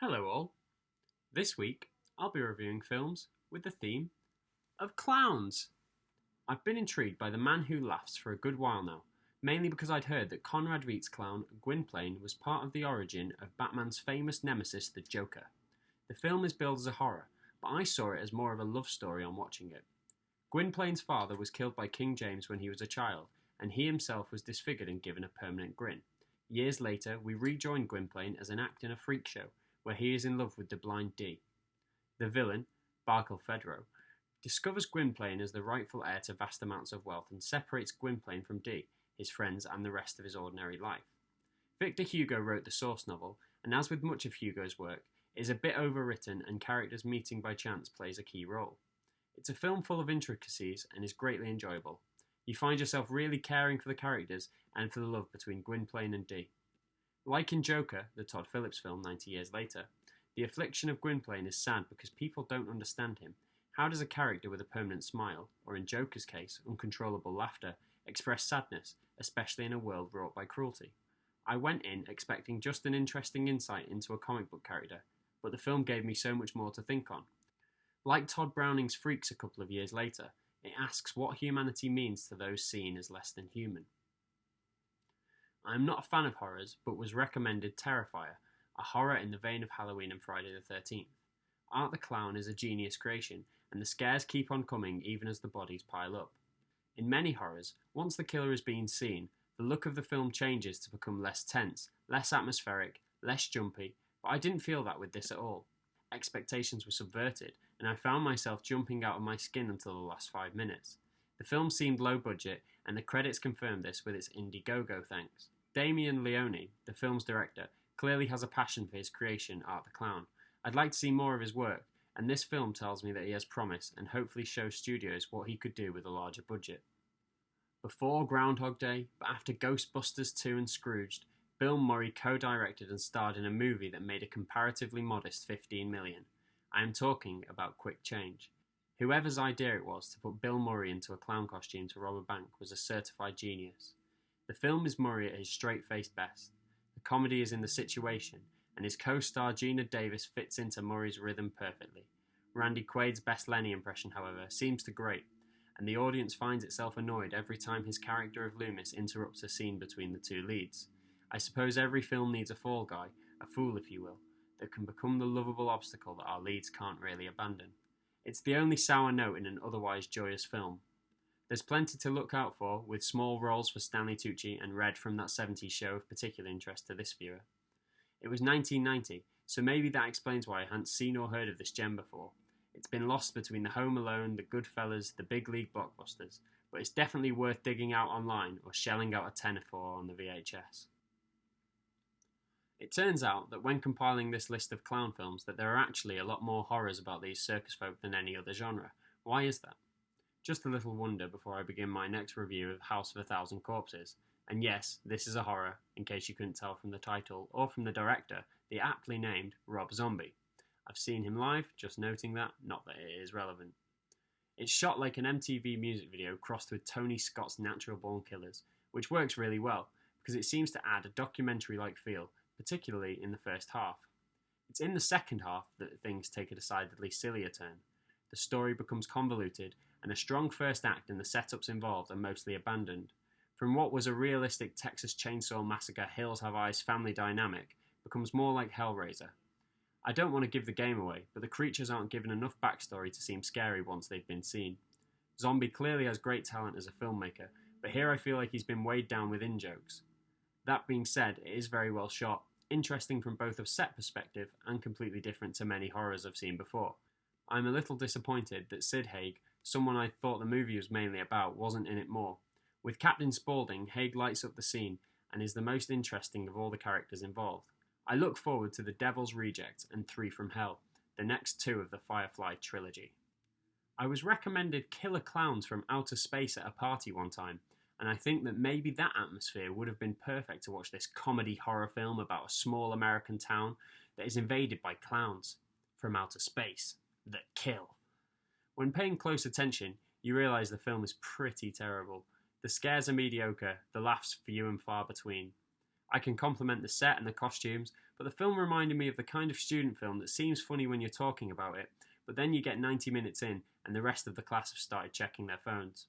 Hello all. This week I'll be reviewing films with the theme of clowns. I've been intrigued by The Man Who Laughs for a good while now, mainly because I'd heard that Conrad Veidt clown Gwynplaine was part of the origin of Batman's famous nemesis, the Joker. The film is billed as a horror, but I saw it as more of a love story on watching it. Gwynplaine's father was killed by King James when he was a child, and he himself was disfigured and given a permanent grin. Years later, we rejoined Gwynplaine as an act in a freak show, where he is in love with the blind Dee. The villain, Barkilphedro, discovers Gwynplaine as the rightful heir to vast amounts of wealth and separates Gwynplaine from Dee, his friends and the rest of his ordinary life. Victor Hugo wrote the source novel, and as with much of Hugo's work, it is a bit overwritten and characters meeting by chance plays a key role. It's a film full of intricacies and is greatly enjoyable. You find yourself really caring for the characters and for the love between Gwynplaine and Dee. Like in Joker, the Todd Phillips film 90 years later, the affliction of Gwynplaine is sad because people don't understand him. How does a character with a permanent smile, or in Joker's case, uncontrollable laughter, express sadness, especially in a world wrought by cruelty? I went in expecting just an interesting insight into a comic book character, but the film gave me so much more to think on. Like Todd Browning's Freaks a couple of years later, it asks what humanity means to those seen as less than human. I am not a fan of horrors, but was recommended Terrifier, a horror in the vein of Halloween and Friday the 13th. Art the Clown is a genius creation, and the scares keep on coming even as the bodies pile up. In many horrors, once the killer is being seen, the look of the film changes to become less tense, less atmospheric, less jumpy, but I didn't feel that with this at all. Expectations were subverted, and I found myself jumping out of my skin until the last 5 minutes. The film seemed low budget, and the credits confirmed this with its Indiegogo thanks. Damien Leone, the film's director, clearly has a passion for his creation, Art the Clown. I'd like to see more of his work, and this film tells me that he has promise and hopefully shows studios what he could do with a larger budget. Before Groundhog Day, but after Ghostbusters 2 and Scrooged, Bill Murray co-directed and starred in a movie that made a comparatively modest $15 million. I am talking about Quick Change. Whoever's idea it was to put Bill Murray into a clown costume to rob a bank was a certified genius. The film is Murray at his straight-faced best. The comedy is in the situation, and his co-star Gina Davis fits into Murray's rhythm perfectly. Randy Quaid's best Lenny impression, however, seems to grate, and the audience finds itself annoyed every time his character of Loomis interrupts a scene between the two leads. I suppose every film needs a fall guy, a fool if you will, that can become the lovable obstacle that our leads can't really abandon. It's the only sour note in an otherwise joyous film. There's plenty to look out for, with small roles for Stanley Tucci and Red from That 70s Show of particular interest to this viewer. It was 1990, so maybe that explains why I hadn't seen or heard of this gem before. It's been lost between the Home Alone, the Goodfellas, the big league blockbusters, but it's definitely worth digging out online or shelling out a tenner for on the VHS. It turns out that when compiling this list of clown films that there are actually a lot more horrors about these circus folk than any other genre. Why is that? Just a little wonder before I begin my next review of House of a Thousand Corpses. And yes, this is a horror, in case you couldn't tell from the title or from the director, the aptly named Rob Zombie. I've seen him live, just noting that, not that it is relevant. It's shot like an MTV music video crossed with Tony Scott's Natural Born Killers, which works really well, because it seems to add a documentary-like feel, particularly in the first half. It's in the second half that things take a decidedly sillier turn. The story becomes convoluted, and a strong first act and the setups involved are mostly abandoned. From what was a realistic Texas Chainsaw Massacre Hills Have Eyes family dynamic, becomes more like Hellraiser. I don't want to give the game away, but the creatures aren't given enough backstory to seem scary once they've been seen. Zombie clearly has great talent as a filmmaker, but here I feel like he's been weighed down with in-jokes. That being said, it is very well shot, interesting from both a set perspective and completely different to many horrors I've seen before. I'm a little disappointed that Sid Haig, someone I thought the movie was mainly about, wasn't in it more. With Captain Spaulding, Haig lights up the scene and is the most interesting of all the characters involved. I look forward to The Devil's Reject and Three from Hell, the next two of the Firefly trilogy. I was recommended Killer Clowns from Outer Space at a party one time, and I think that maybe that atmosphere would have been perfect to watch this comedy horror film about a small American town that is invaded by clowns from outer space that kill. When paying close attention, you realise the film is pretty terrible. The scares are mediocre, the laughs few and far between. I can compliment the set and the costumes, but the film reminded me of the kind of student film that seems funny when you're talking about it, but then you get 90 minutes in and the rest of the class have started checking their phones.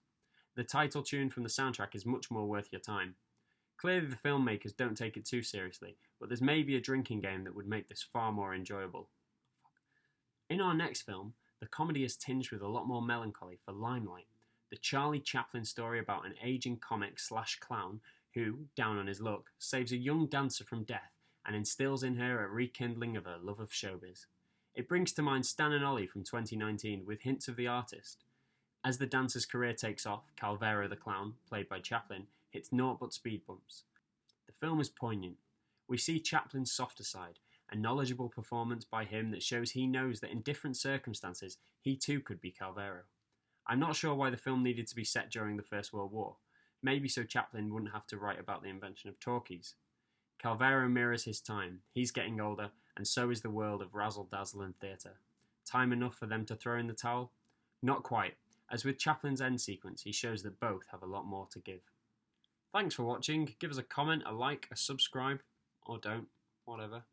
The title tune from the soundtrack is much more worth your time. Clearly the filmmakers don't take it too seriously, but there's maybe a drinking game that would make this far more enjoyable. In our next film, the comedy is tinged with a lot more melancholy for Limelight, the Charlie Chaplin story about an aging comic/clown who, down on his luck, saves a young dancer from death and instills in her a rekindling of her love of showbiz. It brings to mind Stan and Ollie from 2019 with hints of The Artist. As the dancer's career takes off, Calvero the clown, played by Chaplin, hits naught but speed bumps. The film is poignant. We see Chaplin's softer side, a knowledgeable performance by him that shows he knows that in different circumstances he too could be Calvero. I'm not sure why the film needed to be set during the First World War, maybe so Chaplin wouldn't have to write about the invention of talkies. Calvero mirrors his time, he's getting older, and so is the world of razzle-dazzle and theatre. Time enough for them to throw in the towel? Not quite, as with Chaplin's end sequence he shows that both have a lot more to give. Thanks for watching, give us a comment, a like, a subscribe, or don't, whatever.